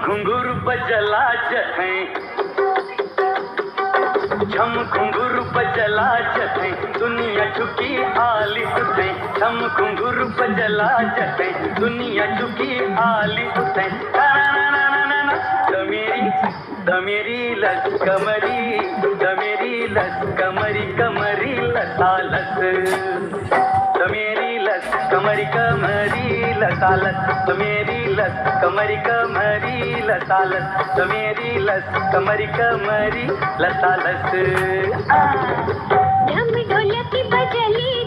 घुंघरू बजला जथे, झम घुंघरू बजला जथे, दुनिया झुकी आली उठे, झम घुंघरू बजला जथे, दुनिया झुकी आली उठे। दमेरी दमेरी लस कमरी, दमेरी लस कमरी कमरी लसालस, दमेरी लस कमरी कमरी लसालस, दमेरी लस कमरी कमरी लसालस, दमेरी लस कमरी कमरी लसालस। ढम ढोलकी बजली